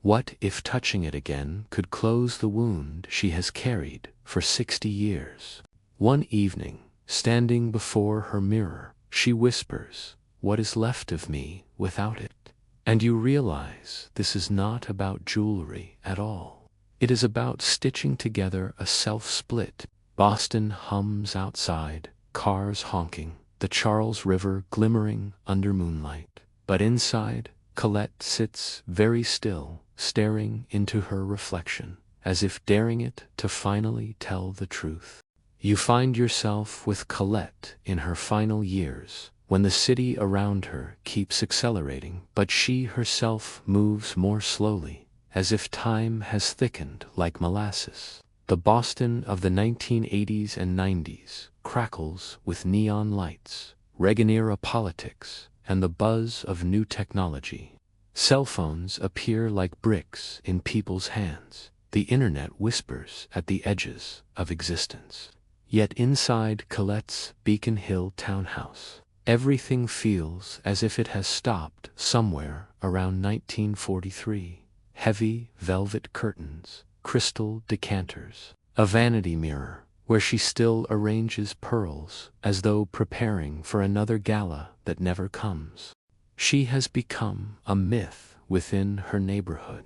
What if touching it again could close the wound she has carried for 60 years? One evening, standing before her mirror, she whispers, "What is left of me without it?" And you realize this is not about jewelry at all. It is about stitching together a self-split. Boston hums outside, cars honking, the Charles River glimmering under moonlight. But inside, Colette sits very still, staring into her reflection, as if daring it to finally tell the truth. You find yourself with Colette in her final years, when the city around her keeps accelerating, but she herself moves more slowly, as if time has thickened like molasses. The Boston of the 1980s and 90s crackles with neon lights, Reagan-era politics, and the buzz of new technology. Cell phones appear like bricks in people's hands. The internet whispers at the edges of existence. Yet inside Colette's Beacon Hill townhouse, everything feels as if it has stopped somewhere around 1943. Heavy velvet curtains, crystal decanters, a vanity mirror where she still arranges pearls as though preparing for another gala that never comes. She has become a myth within her neighborhood.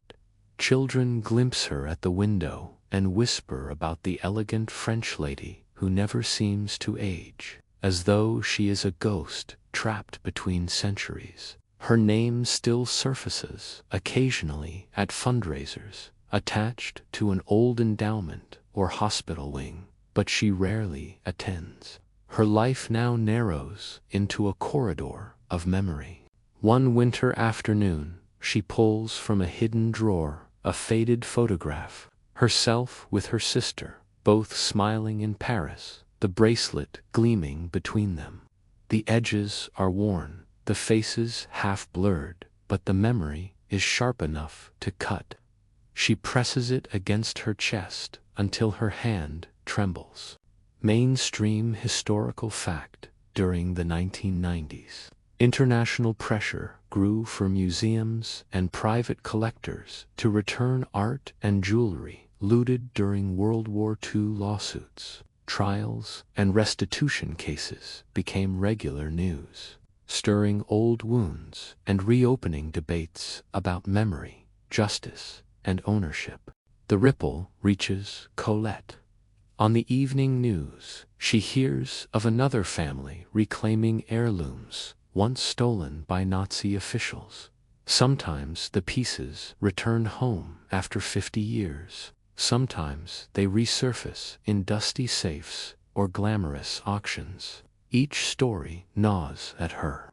Children glimpse her at the window and whisper about the elegant French lady who never seems to age, as though she is a ghost trapped between centuries. Her name still surfaces occasionally at fundraisers, attached to an old endowment or hospital wing, but she rarely attends. Her life now narrows into a corridor of memory. One winter afternoon, she pulls from a hidden drawer a faded photograph, herself with her sister, both smiling in Paris, the bracelet gleaming between them. The edges are worn, the faces half blurred, but the memory is sharp enough to cut. She presses it against her chest until her hand trembles. Mainstream historical fact during the 1990s. International pressure grew for museums and private collectors to return art and jewelry looted during World War II. Lawsuits, trials, and restitution cases became regular news, stirring old wounds and reopening debates about memory, justice, and ownership. The ripple reaches Colette. On the evening news, she hears of another family reclaiming heirlooms once stolen by Nazi officials. Sometimes the pieces return home after 50 years. Sometimes they resurface in dusty safes or glamorous auctions. Each story gnaws at her.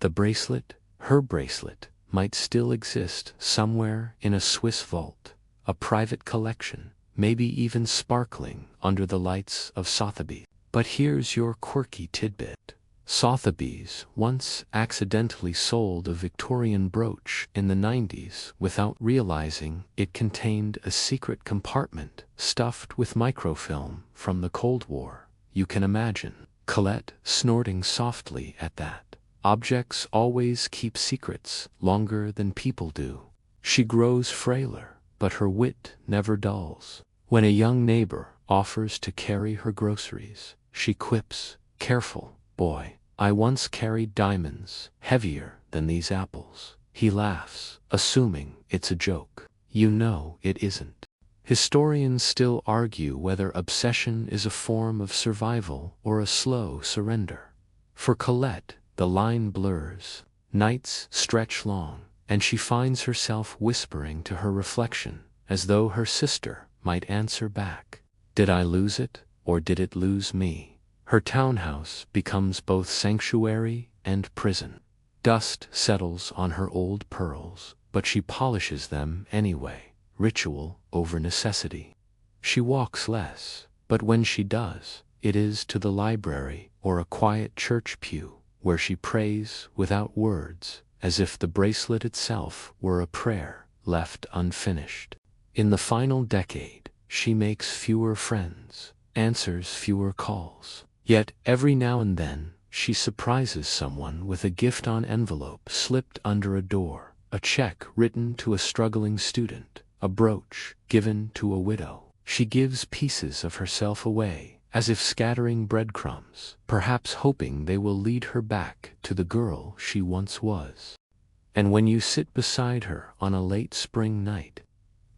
The bracelet, her bracelet, might still exist somewhere in a Swiss vault, a private collection, maybe even sparkling under the lights of Sotheby's. But here's your quirky tidbit. Sotheby's once accidentally sold a Victorian brooch in the 90s without realizing it contained a secret compartment stuffed with microfilm from the Cold War. You can imagine Colette snorting softly at that. Objects always keep secrets longer than people do. She grows frailer, but her wit never dulls. When a young neighbor offers to carry her groceries, she quips, "Careful, boy. I once carried diamonds heavier than these apples." He laughs, assuming it's a joke. You know it isn't. Historians still argue whether obsession is a form of survival or a slow surrender. For Colette, the line blurs. Nights stretch long, and she finds herself whispering to her reflection, as though her sister might answer back. Did I lose it, or did it lose me? Her townhouse becomes both sanctuary and prison. Dust settles on her old pearls, but she polishes them anyway, ritual over necessity. She walks less, but when she does, it is to the library or a quiet church pew, where she prays without words, as if the bracelet itself were a prayer left unfinished. In the final decade, she makes fewer friends, answers fewer calls. Yet every now and then, she surprises someone with a gift on envelope slipped under a door, a check written to a struggling student, a brooch given to a widow. She gives pieces of herself away, as if scattering breadcrumbs, perhaps hoping they will lead her back to the girl she once was. And when you sit beside her on a late spring night,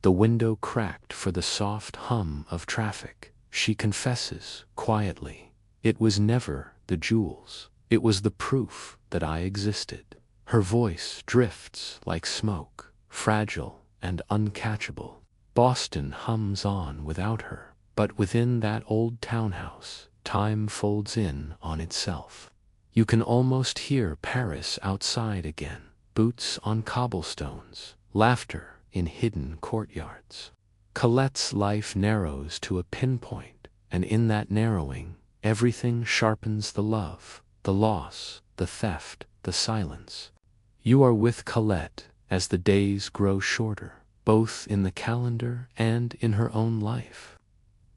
the window cracked for the soft hum of traffic, she confesses quietly, "It was never the jewels. It was the proof that I existed." Her voice drifts like smoke, fragile and uncatchable. Boston hums on without her, but within that old townhouse, time folds in on itself. You can almost hear Paris outside again, boots on cobblestones, laughter in hidden courtyards. Colette's life narrows to a pinpoint, and in that narrowing, everything sharpens: the love, the loss, the theft, the silence. You are with Colette as the days grow shorter, both in the calendar and in her own life.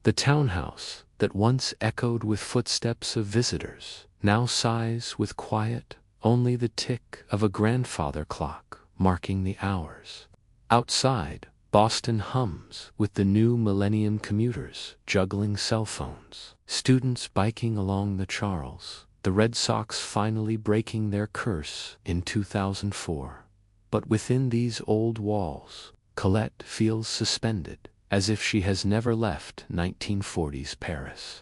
The townhouse that once echoed with footsteps of visitors now sighs with quiet, only the tick of a grandfather clock marking the hours. Outside, Boston hums with the new millennium commuters juggling cell phones, students biking along the Charles, the Red Sox finally breaking their curse in 2004. But within these old walls, Colette feels suspended, as if she has never left 1940s Paris.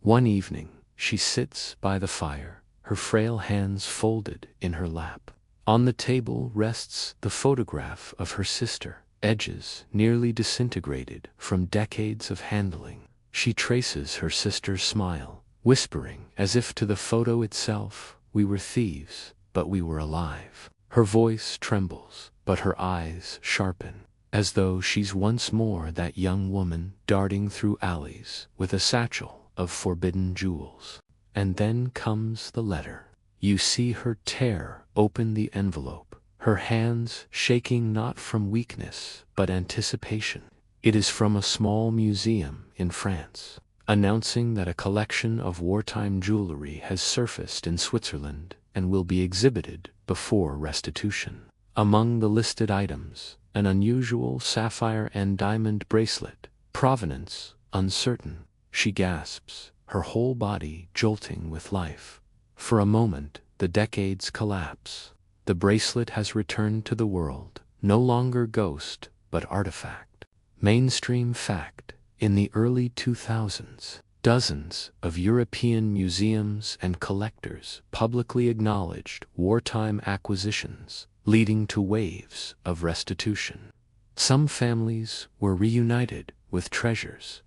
One evening, she sits by the fire, her frail hands folded in her lap. On the table rests the photograph of her sister, edges nearly disintegrated from decades of handling. She traces her sister's smile, whispering, as if to the photo itself, "We were thieves, but we were alive." Her voice trembles, but her eyes sharpen, as though she's once more that young woman darting through alleys with a satchel of forbidden jewels. And then comes the letter. You see her tear open the envelope, her hands shaking not from weakness but anticipation. It is from a small museum in France, announcing that a collection of wartime jewelry has surfaced in Switzerland and will be exhibited before restitution. Among the listed items, an unusual sapphire-and-diamond bracelet, provenance uncertain. She gasps, her whole body jolting with life. For a moment, the decades collapse. The bracelet has returned to the world, no longer ghost, but artifact. Mainstream fact: in the early 2000s, dozens of European museums and collectors publicly acknowledged wartime acquisitions, leading to waves of restitution. Some families were reunited with treasures.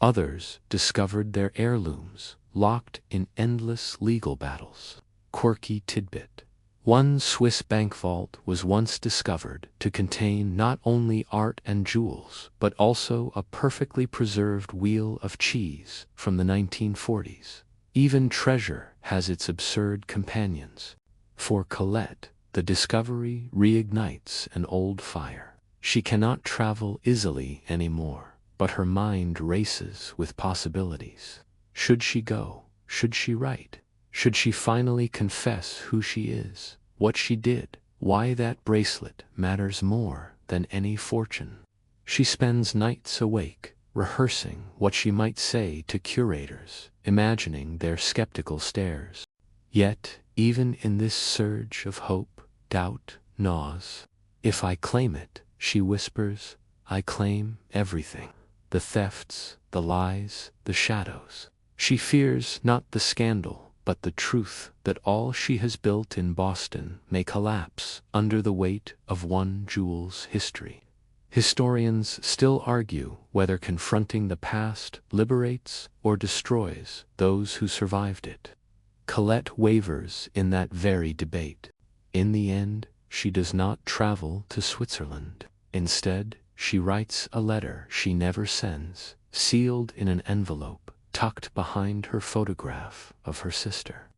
Others discovered their heirlooms, locked in endless legal battles. Quirky tidbit: one Swiss bank vault was once discovered to contain not only art and jewels, but also a perfectly preserved wheel of cheese from the 1940s. Even treasure has its absurd companions. For Colette, the discovery reignites an old fire. She cannot travel easily anymore, but her mind races with possibilities. Should she go? Should she write? Should she finally confess who she is, what she did, why that bracelet matters more than any fortune? She spends nights awake, rehearsing what she might say to curators, imagining their skeptical stares. Yet, even in this surge of hope, doubt gnaws. If I claim it, she whispers, I claim everything. The thefts, the lies, the shadows. She fears not the scandal, but the truth that all she has built in Boston may collapse under the weight of one jewel's history. Historians still argue whether confronting the past liberates or destroys those who survived it. Colette wavers in that very debate. In the end, she does not travel to Switzerland. Instead, she writes a letter she never sends, sealed in an envelope, tucked behind her photograph of her sister.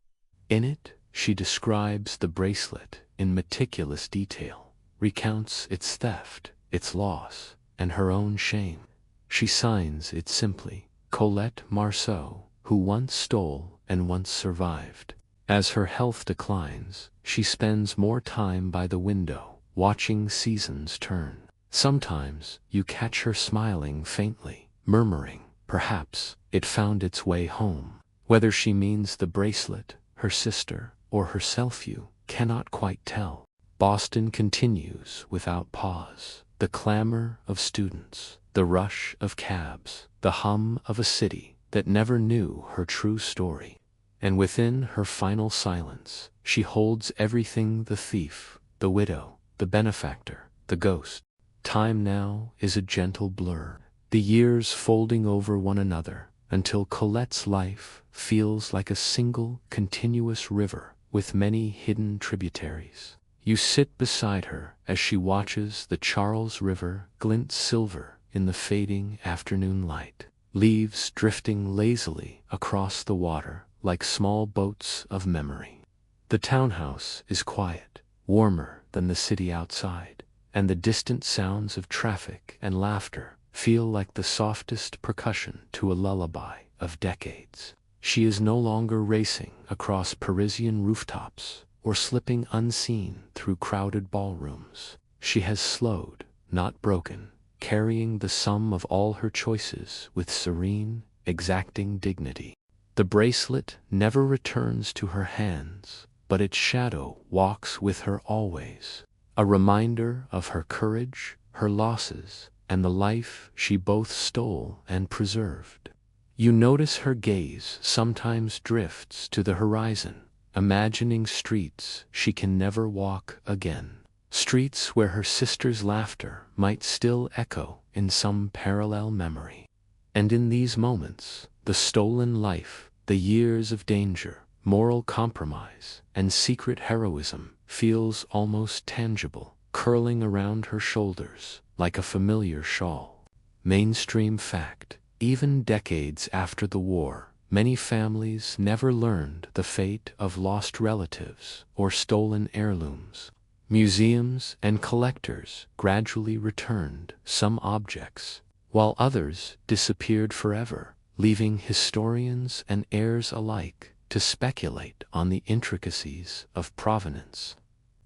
In it, she describes the bracelet in meticulous detail, recounts its theft, its loss, and her own shame. She signs it simply, Colette Marceau, who once stole and once survived. As her health declines, she spends more time by the window, watching seasons turn. Sometimes you catch her smiling faintly, murmuring, perhaps it found its way home. Whether she means the bracelet, her sister, or herself, you cannot quite tell. Boston continues without pause. The clamor of students, the rush of cabs, the hum of a city that never knew her true story. And within her final silence, she holds everything: the thief, the widow, the benefactor, the ghost. Time now is a gentle blur, the years folding over one another, until Colette's life feels like a single continuous river with many hidden tributaries. You sit beside her as she watches the Charles River glint silver in the fading afternoon light, leaves drifting lazily across the water like small boats of memory. The townhouse is quiet, warmer than the city outside, and the distant sounds of traffic and laughter feel like the softest percussion to a lullaby of decades. She is no longer racing across Parisian rooftops or slipping unseen through crowded ballrooms. She has slowed, not broken, carrying the sum of all her choices with serene, exacting dignity. The bracelet never returns to her hands, but its shadow walks with her always, a reminder of her courage, her losses, and the life she both stole and preserved. You notice her gaze sometimes drifts to the horizon, imagining streets she can never walk again, streets where her sister's laughter might still echo in some parallel memory. And in these moments, the stolen life, the years of danger, moral compromise, and secret heroism feels almost tangible, curling around her shoulders like a familiar shawl. Mainstream fact: even decades after the war, many families never learned the fate of lost relatives or stolen heirlooms. Museums and collectors gradually returned some objects, while others disappeared forever, leaving historians and heirs alike to speculate on the intricacies of provenance.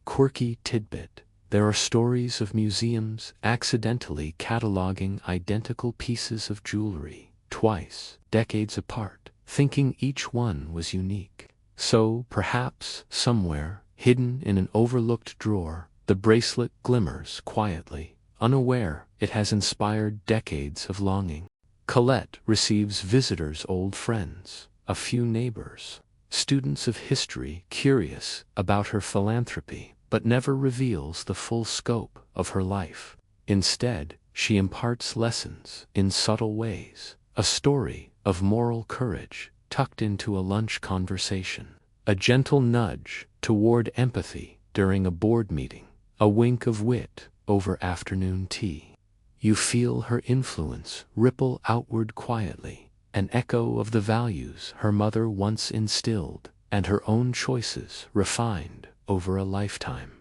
Quirky tidbit: there are stories of museums accidentally cataloging identical pieces of jewelry twice, decades apart, thinking each one was unique. So, perhaps, somewhere, hidden in an overlooked drawer, the bracelet glimmers quietly, unaware it has inspired decades of longing. Colette receives visitors, old friends, a few neighbors, students of history curious about her philanthropy, but never reveals the full scope of her life. Instead, she imparts lessons in subtle ways, a story of moral courage tucked into a lunch conversation, a gentle nudge toward empathy during a board meeting, a wink of wit over afternoon tea. You feel her influence ripple outward quietly, an echo of the values her mother once instilled, and her own choices refined over a lifetime.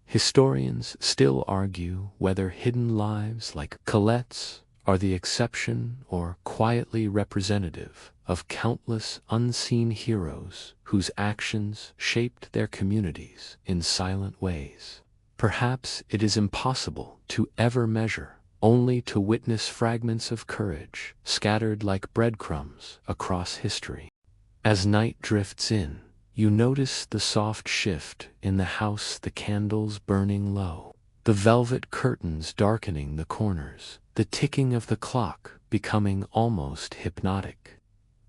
Historians still argue whether hidden lives like Colette's are the exception or quietly representative of countless unseen heroes whose actions shaped their communities in silent ways. Perhaps it is impossible to ever measure, only to witness fragments of courage scattered like breadcrumbs across history. As night drifts in, you notice the soft shift in the house, the candles burning low, the velvet curtains darkening the corners, the ticking of the clock becoming almost hypnotic.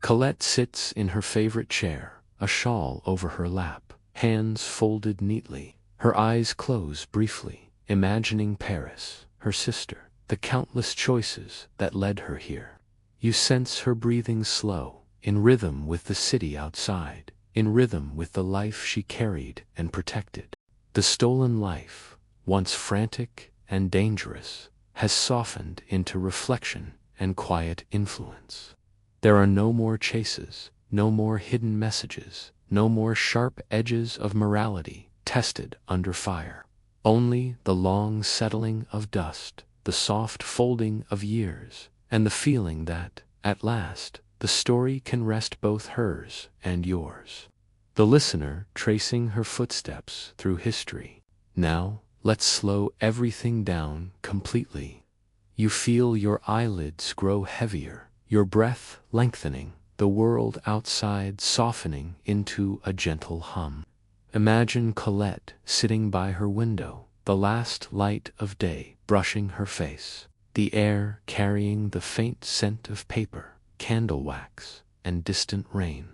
Colette sits in her favorite chair, a shawl over her lap, hands folded neatly. Her eyes close briefly, imagining Paris, her sister, the countless choices that led her here. You sense her breathing slow, in rhythm with the city outside, in rhythm with the life she carried and protected. The stolen life, once frantic and dangerous, has softened into reflection and quiet influence. There are no more chases, no more hidden messages, no more sharp edges of morality tested under fire. Only the long settling of dust, the soft folding of years, and the feeling that, at last, the story can rest both hers and yours. The listener tracing her footsteps through history. Now, let's slow everything down completely. You feel your eyelids grow heavier, your breath lengthening, the world outside softening into a gentle hum. Imagine Colette sitting by her window, the last light of day brushing her face, the air carrying the faint scent of paper, candle wax, and distant rain.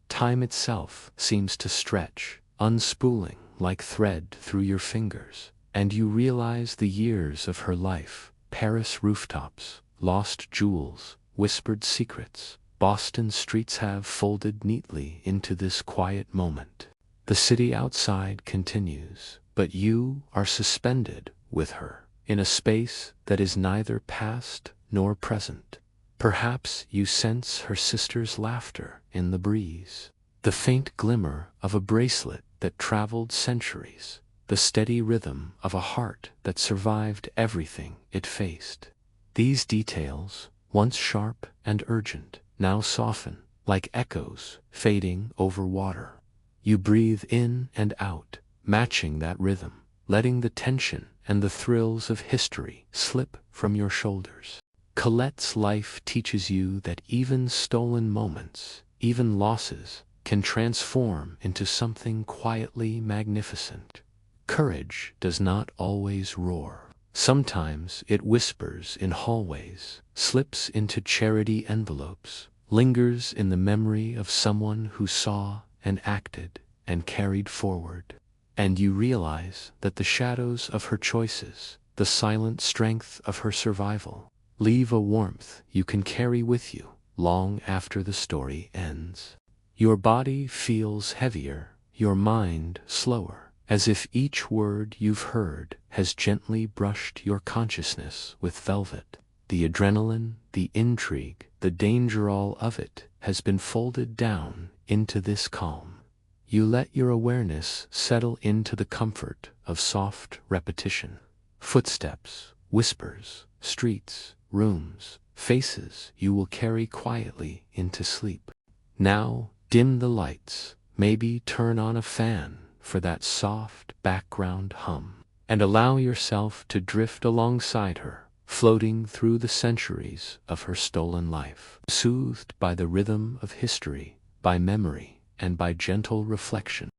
Time itself seems to stretch, unspooling like thread through your fingers, and you realize the years of her life, Paris rooftops, lost jewels, whispered secrets, Boston streets have folded neatly into this quiet moment. The city outside continues, but you are suspended with her, in a space that is neither past nor present. Perhaps you sense her sister's laughter in the breeze, the faint glimmer of a bracelet that traveled centuries, the steady rhythm of a heart that survived everything it faced. These details, once sharp and urgent, now soften, like echoes fading over water. You breathe in and out, matching that rhythm, letting the tension and the thrills of history slip from your shoulders. Colette's life teaches you that even stolen moments, even losses, can transform into something quietly magnificent. Courage does not always roar. Sometimes it whispers in hallways, slips into charity envelopes, lingers in the memory of someone who saw and acted and carried forward. And you realize that the shadows of her choices, the silent strength of her survival, leave a warmth you can carry with you long after the story ends. Your body feels heavier, your mind slower, as if each word you've heard has gently brushed your consciousness with velvet. The adrenaline, the intrigue, the danger, all of it has been folded down into this calm. You let your awareness settle into the comfort of soft repetition. Footsteps, whispers, streets, rooms, faces you will carry quietly into sleep. Now, dim the lights, maybe turn on a fan for that soft background hum, and allow yourself to drift alongside her, floating through the centuries of her stolen life, soothed by the rhythm of history, by memory, and by gentle reflection.